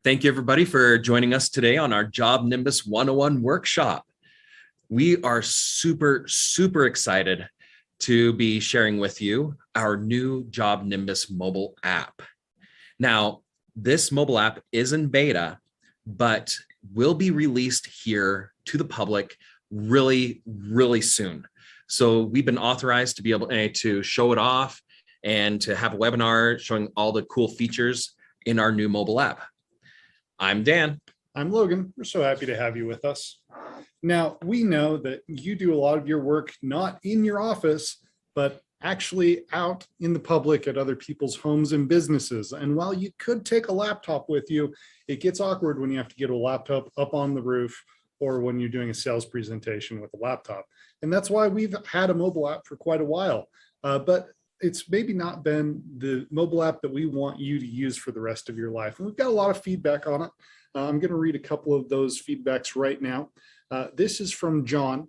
Thank you, everybody, for joining us today on our JobNimbus 101 workshop. We are super excited to be sharing with you our new JobNimbus mobile app. Now, this mobile app is in beta, but will be released here to the public really soon. So we've been authorized to be able to show it off and to have a webinar showing all the cool features in our new mobile app. I'm Dan. I'm Logan. We're so happy to have you with us. Now, we know that you do a lot of your work not in your office, but actually out in the public at other people's homes and businesses. And while you could take a laptop with you, it gets awkward when you have to get a laptop up on the roof or when you're doing a sales presentation with a laptop. And that's why we've had a mobile app for quite a while. But it's maybe not been the mobile app that we want you to use for the rest of your life. And we've got a lot of feedback on it. I'm going to read a couple of those feedbacks right now. This is from John.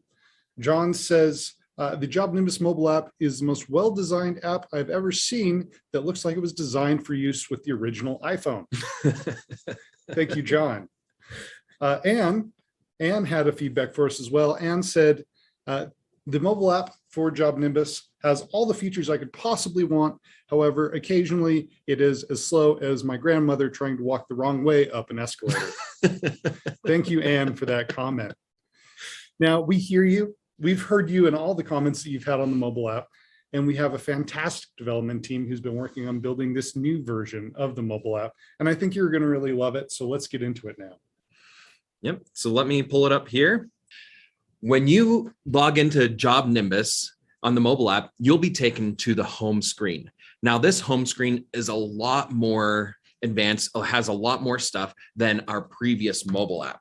John says, the JobNimbus mobile app is the most well-designed app I've ever seen that looks like it was designed for use with the original iPhone. Thank you, John. Anne had a feedback for us as well. Anne said, the mobile app for JobNimbus has all the features I could possibly want. However, occasionally it is as slow as my grandmother trying to walk the wrong way up an escalator. Thank you, Anne, for that comment. Now, we hear you. We've heard you in all the comments that you've had on the mobile app, and we have a fantastic development team who's been working on building this new version of the mobile app. And I think you're going to really love it. So let's get into it now. Yep. So let me pull it up here. When you log into JobNimbus on the mobile app, you'll be taken to the home screen. Now, this home screen is a lot more advanced, has a lot more stuff than our previous mobile app.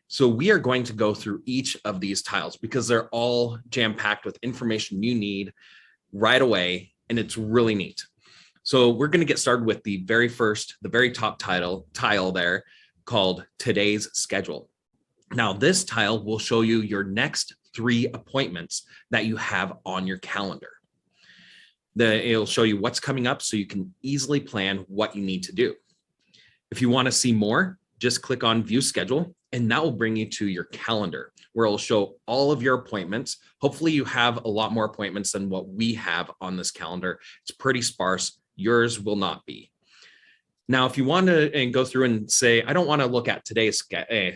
So we are going to go through each of these tiles because they're all jam-packed with information you need right away, and it's really neat. So we're going to get started with the very top tile there called Today's Schedule. Now, this tile will show you your next 3 appointments that you have on your calendar. It'll show you what's coming up so you can easily plan what you need to do. If you want to see more, just click on View Schedule, and that will bring you to your calendar where it'll show all of your appointments. Hopefully you have a lot more appointments than what we have on this calendar. It's pretty sparse. Yours will not be. Now, if you want to go through and say, I don't want to look at today's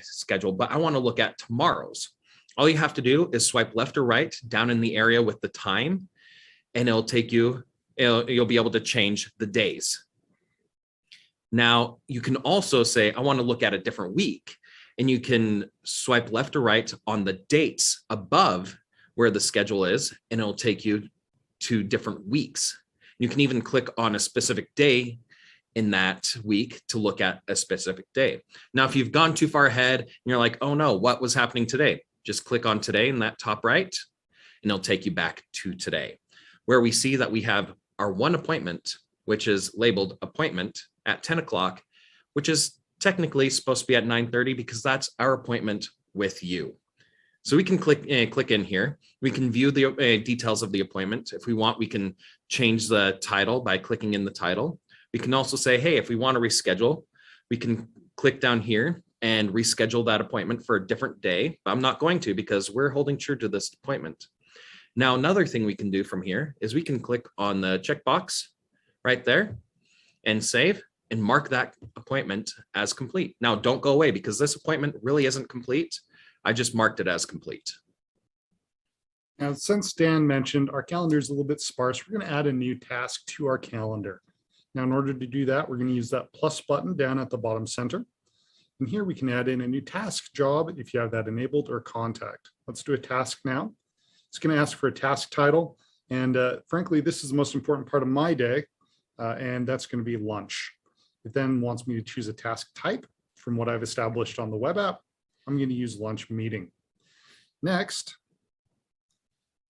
schedule, but I want to look at tomorrow's, all you have to do is swipe left or right down in the area with the time, and it'll take you, you'll be able to change the days. Now, you can also say, I want to look at a different week, and you can swipe left or right on the dates above where the schedule is, and it'll take you to different weeks. You can even click on a specific day in that week to look at a specific day. Now, if you've gone too far ahead and you're like, oh no, what was happening today? Just click on today in that top right, and it'll take you back to today, where we see that we have our one appointment, which is labeled appointment at 10 o'clock, which is technically supposed to be at 9:30 because that's our appointment with you. So we can click in here. We can view the details of the appointment. If we want, we can change the title by clicking in the title. We can also say, hey, if we want to reschedule, we can click down here and reschedule that appointment for a different day. But I'm not going to because we're holding true to this appointment. Now, another thing we can do from here is we can click on the checkbox right there and save and mark that appointment as complete. Now, don't go away because this appointment really isn't complete. I just marked it as complete. Now, since Dan mentioned our calendar is a little bit sparse, we're going to add a new task to our calendar. Now, in order to do that, we're going to use that plus button down at the bottom center. And here we can add in a new task job if you have that enabled or contact. Let's do a task now. It's going to ask for a task title. And frankly, this is the most important part of my day. And that's going to be lunch. It then wants me to choose a task type from what I've established on the web app. I'm going to use lunch meeting. Next,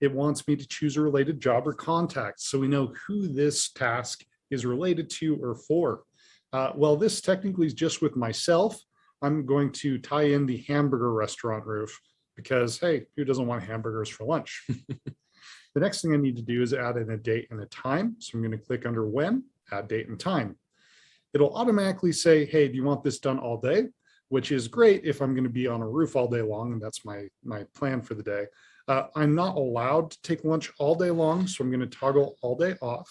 it wants me to choose a related job or contact so we know who this task is related to or for. Well, this technically is just with myself. I'm going to tie in the hamburger restaurant roof because, hey, who doesn't want hamburgers for lunch? The next thing I need to do is add in a date and a time. So I'm going to click under when, add date and time. it'll automatically say, hey, do you want this done all day? Which is great if I'm going to be on a roof all day long, and that's my plan for the day. I'm not allowed to take lunch all day long, so I'm going to toggle all day off.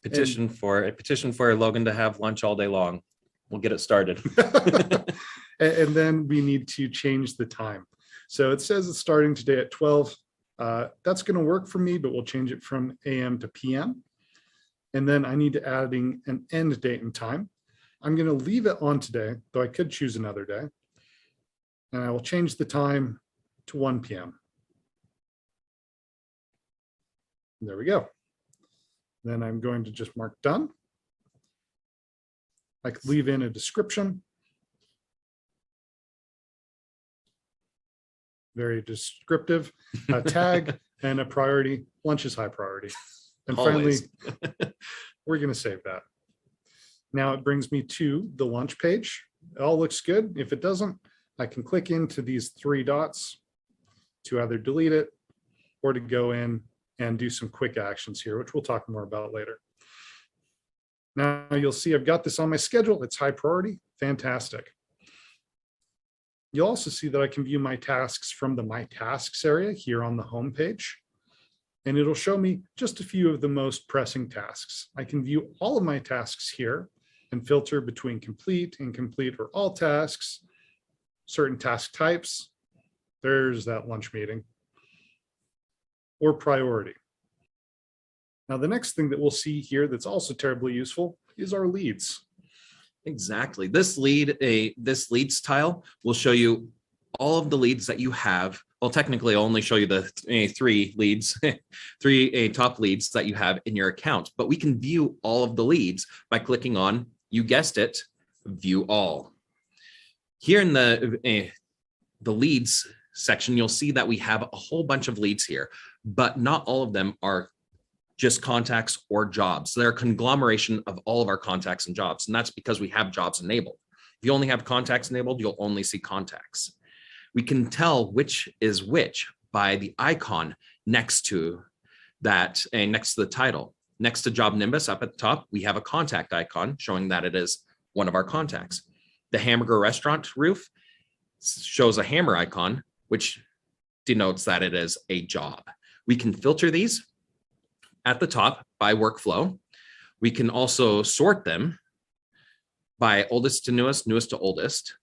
Petition for Logan to have lunch all day long. We'll get it started. And then we need to change the time. So it says it's starting today at 12. That's going to work for me, but we'll change it from AM to PM. And then I need to add an end date and time. I'm going to leave it on today, though I could choose another day. And I will change the time to 1 p.m. There we go. Then I'm going to just mark done. I could leave in a description. Very descriptive, a tag and a priority. Lunch is high priority. And Always. finally, we're going to save that. Now it brings me to the lunch page. It all looks good. If it doesn't, I can click into these 3 dots to either delete it or to go in and do some quick actions here, which we'll talk more about later. Now you'll see I've got this on my schedule. It's high priority. Fantastic. You'll also see that I can view my tasks from the My Tasks area here on the home page. And it'll show me just a few of the most pressing tasks. I can view all of my tasks here and filter between complete, incomplete, or all tasks, certain task types. There's that lunch meeting. Or priority. Now, the next thing that we'll see here that's also terribly useful is our leads. Exactly. This leads tile will show you all of the leads that you have. Well, technically, I'll only show you the 3 leads, 3 top leads that you have in your account. But we can view all of the leads by clicking on, you guessed it, view all. Here in the leads section, you'll see that we have a whole bunch of leads here, but not all of them are just contacts or jobs. They're a conglomeration of all of our contacts and jobs, and that's because we have jobs enabled. If you only have contacts enabled, you'll only see contacts. We can tell which is which by the icon next to that, and next to the title. Next to JobNimbus up at the top, we have a contact icon showing that it is one of our contacts. The hamburger restaurant roof shows a hammer icon, which denotes that it is a job. We can filter these at the top by workflow. We can also sort them by oldest to newest, newest to oldest.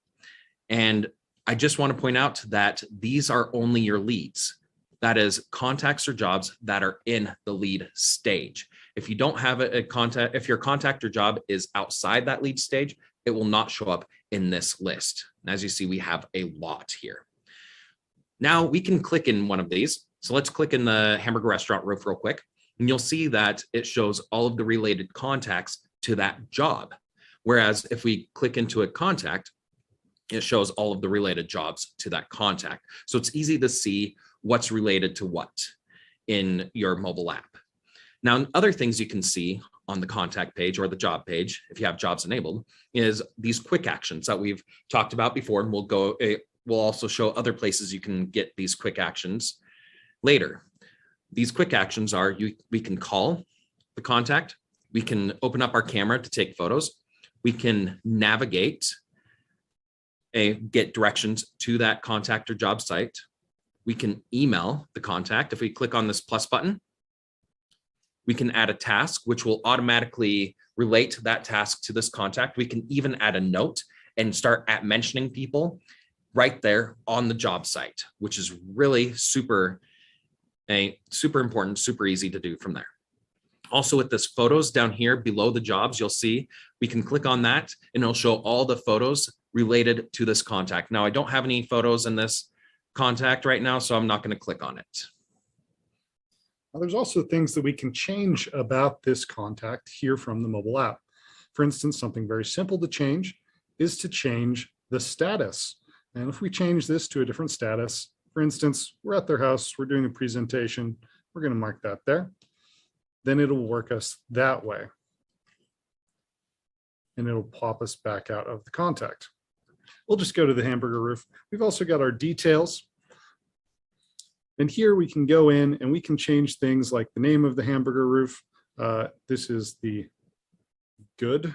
And I just want to point out that these are only your leads. That is contacts or jobs that are in the lead stage. If you don't have a contact, if your contact or job is outside that lead stage, it will not show up in this list. And as you see, we have a lot here. Now we can click in one of these. So let's click in the hamburger restaurant roof real quick. And you'll see that it shows all of the related contacts to that job. Whereas if we click into a contact, it shows all of the related jobs to that contact. So it's easy to see what's related to what in your mobile app. Now, other things you can see on the contact page or the job page, if you have jobs enabled, is these quick actions that we've talked about before. And we'll also show other places you can get these quick actions later. These quick actions are, we can call the contact, we can open up our camera to take photos, we can navigate, get directions to that contact or job site, we can email the contact. If we click on this plus button, we can add a task, which will automatically relate that task to this contact. We can even add a note and start at mentioning people right there on the job site, which is really super important, super easy to do from there. Also with this photos down here below the jobs, you'll see we can click on that and it'll show all the photos related to this contact. Now I don't have any photos in this contact right now, so I'm not going to click on it. Now, there's also things that we can change about this contact here from the mobile app. For instance, something very simple to change is to change the status. And if we change this to a different status, for instance, we're at their house, we're doing a presentation, we're going to mark that there. Then it'll work us that way. And it'll pop us back out of the contact. We'll just go to the hamburger roof. We've also got our details. And here we can go in and we can change things like the name of the hamburger roof. This is the good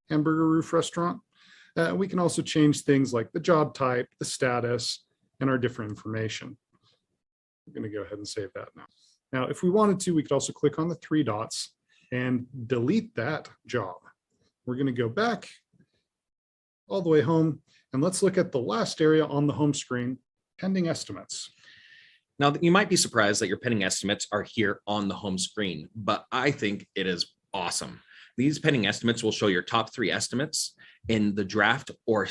hamburger roof restaurant. We can also change things like the job type, the status, and our different information. I'm going to go ahead and save that now. Now, if we wanted to, we could also click on the three dots and delete that job. We're going to go back all the way home, and let's look at the last area on the home screen, pending estimates. Now, you might be surprised that your pending estimates are here on the home screen, but I think it is awesome. These pending estimates will show your top 3 estimates in the draft or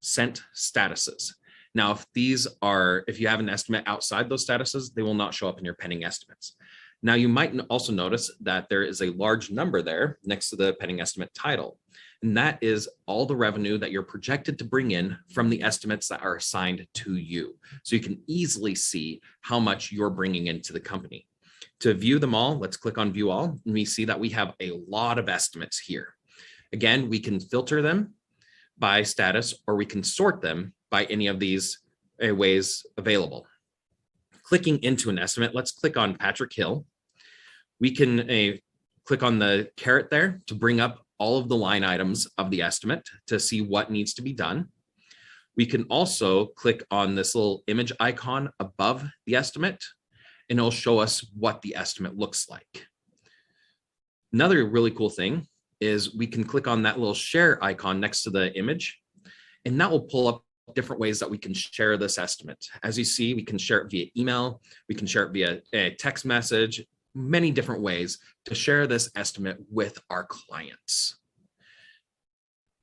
sent statuses. Now, if you have an estimate outside those statuses, they will not show up in your pending estimates. Now, you might also notice that there is a large number there next to the pending estimate title, and that is all the revenue that you're projected to bring in from the estimates that are assigned to you. So you can easily see how much you're bringing into the company. To view them all, let's click on View All, and we see that we have a lot of estimates here. Again, we can filter them by status, or we can sort them by any of these ways available. Clicking into an estimate, let's click on Patrick Hill. We can click on the caret there to bring up all of the line items of the estimate to see what needs to be done. We can also click on this little image icon above the estimate, and it'll show us what the estimate looks like. Another really cool thing is we can click on that little share icon next to the image, and that will pull up different ways that we can share this estimate. As you see, we can share it via email, we can share it via a text message, many different ways to share this estimate with our clients.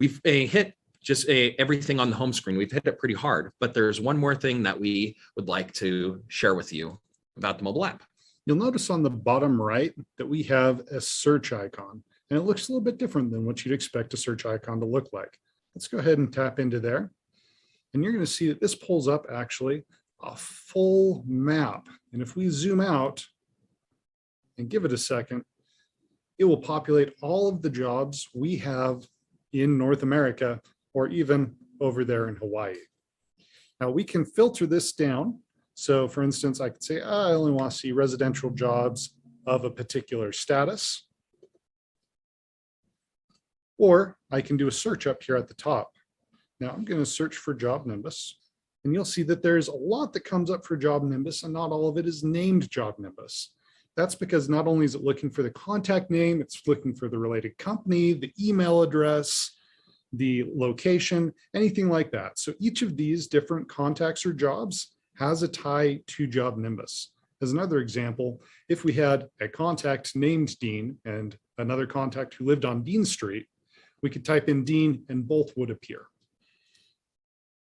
We've hit just everything on the home screen. We've hit it pretty hard, but there's one more thing that we would like to share with you about the mobile app. You'll notice on the bottom right that we have a search icon, and it looks a little bit different than what you'd expect a search icon to look like. Let's go ahead and tap into there. And you're going to see that this pulls up actually a full map. And if we zoom out and give it a second, it will populate all of the jobs we have in North America, or even over there in Hawaii. Now we can filter this down. So for instance, I could say, I only want to see residential jobs of a particular status. Or I can do a search up here at the top. Now I'm going to search for JobNimbus, and you'll see that there's a lot that comes up for JobNimbus, and not all of it is named JobNimbus. That's because not only is it looking for the contact name, it's looking for the related company, the email address, the location, anything like that. So each of these different contacts or jobs has a tie to JobNimbus. As another example, if we had a contact named Dean and another contact who lived on Dean Street, we could type in Dean and both would appear.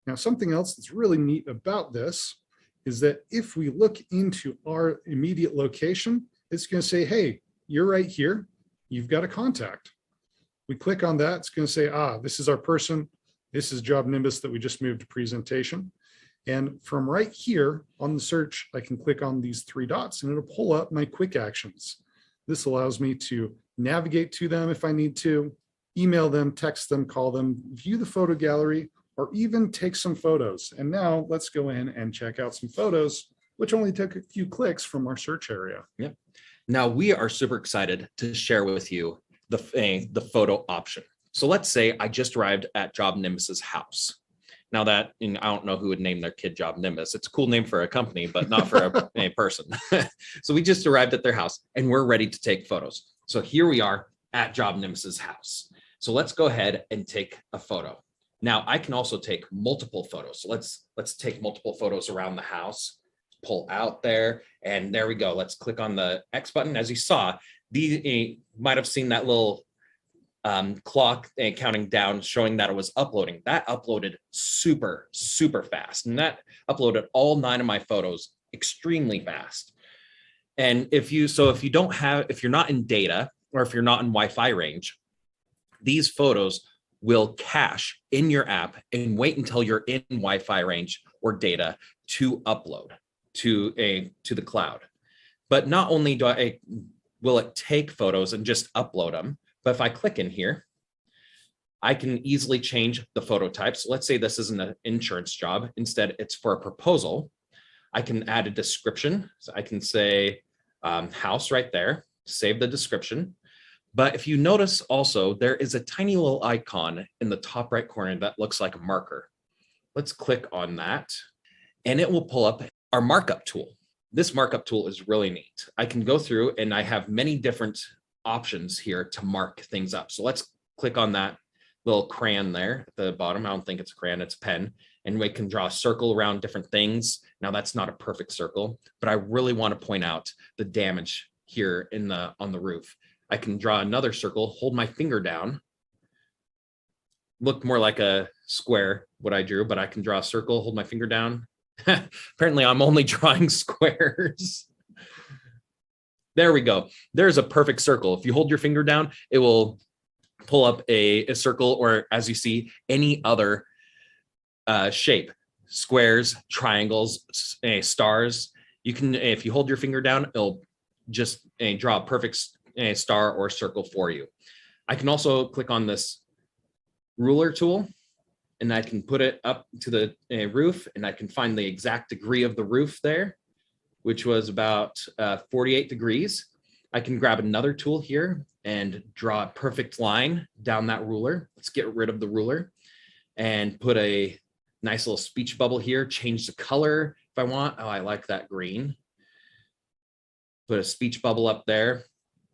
Now, something else that's really neat about this is that if we look into our immediate location, it's going to say, hey, you're right here. You've got a contact. We click on that. It's going to say, this is our person. This is JobNimbus that we just moved to presentation. And from right here on the search, I can click on these 3 dots and it'll pull up my quick actions. This allows me to navigate to them if I need to, email them, text them, call them, view the photo gallery, or even take some photos. And now let's go in and check out some photos, which only took a few clicks from our search area. Yep. Now we are super excited to share with you the photo option. So let's say I just arrived at JobNimbus's house. Now that, I don't know who would name their kid JobNimbus. It's a cool name for a company, but not for a person. So we just arrived at their house and we're ready to take photos. So here we are at JobNimbus's house. So let's go ahead and take a photo. Now I can also take multiple photos. So let's take multiple photos around the house, pull out there, and there we go. Let's click on the X button. As you saw, you might have seen that little clock counting down showing that it was uploading. That uploaded super fast, and that uploaded all 9 of my photos extremely fast. And if you're not in data, or if you're not in Wi-Fi range, these photos will cache in your app and wait until you're in Wi-Fi range or data to upload to the cloud. But not only will it take photos and just upload them, but if I click in here, I can easily change the photo type. So let's say this isn't an insurance job. Instead, it's for a proposal. I can add a description. So I can say house right there, save the description. But if you notice also, there is a tiny little icon in the top right corner that looks like a marker. Let's click on that and it will pull up our markup tool. This markup tool is really neat. I can go through and I have many different options here to mark things up. So let's click on that little crayon there at the bottom. I don't think it's a crayon, it's a pen. And we can draw a circle around different things. Now that's not a perfect circle, but I really want to point out the damage here on the roof. I can draw another circle, hold my finger down, look more like a square, what I drew, but I can draw a circle, hold my finger down. Apparently I'm only drawing squares. There we go. There's a perfect circle. If you hold your finger down, it will pull up a circle, or as you see, any other shape, squares, triangles, stars. You can, if you hold your finger down, it'll just draw a perfect star or circle for you. I can also click on this ruler tool and I can put it up to the roof and I can find the exact degree of the roof there, which was about 48 degrees. I can grab another tool here and draw a perfect line down that ruler. Let's get rid of the ruler and put a nice little speech bubble here, change the color if I want. Oh, I like that green. Put a speech bubble up there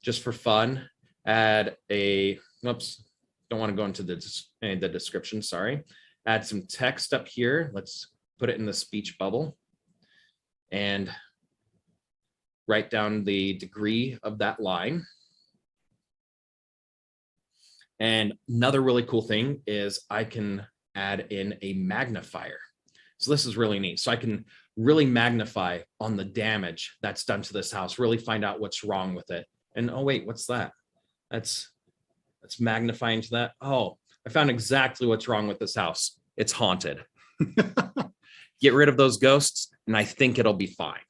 just for fun. Add a, oops, don't want to go into the description, sorry. Add some text up here. Let's put it in the speech bubble and write down the degree of that line. And another really cool thing is I can add in a magnifier. So this is really neat. So I can really magnify on the damage that's done to this house, really find out what's wrong with it. And oh wait, what's that? That's magnifying to that. Oh, I found exactly what's wrong with this house. It's haunted. Get rid of those ghosts and I think it'll be fine.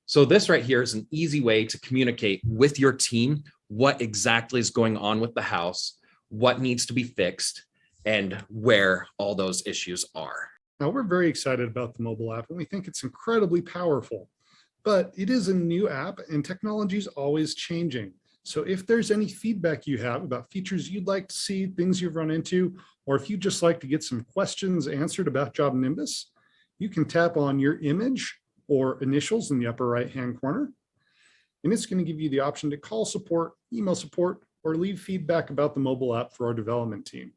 So this right here is an easy way to communicate with your team what exactly is going on with the house, what needs to be fixed, and where all those issues are. Now, we're very excited about the mobile app and we think it's incredibly powerful, but it is a new app and technology is always changing. So if there's any feedback you have about features you'd like to see, things you've run into, or if you'd just like to get some questions answered about JobNimbus, you can tap on your image or initials in the upper right-hand corner. And it's going to give you the option to call support, email support, or leave feedback about the mobile app for our development team.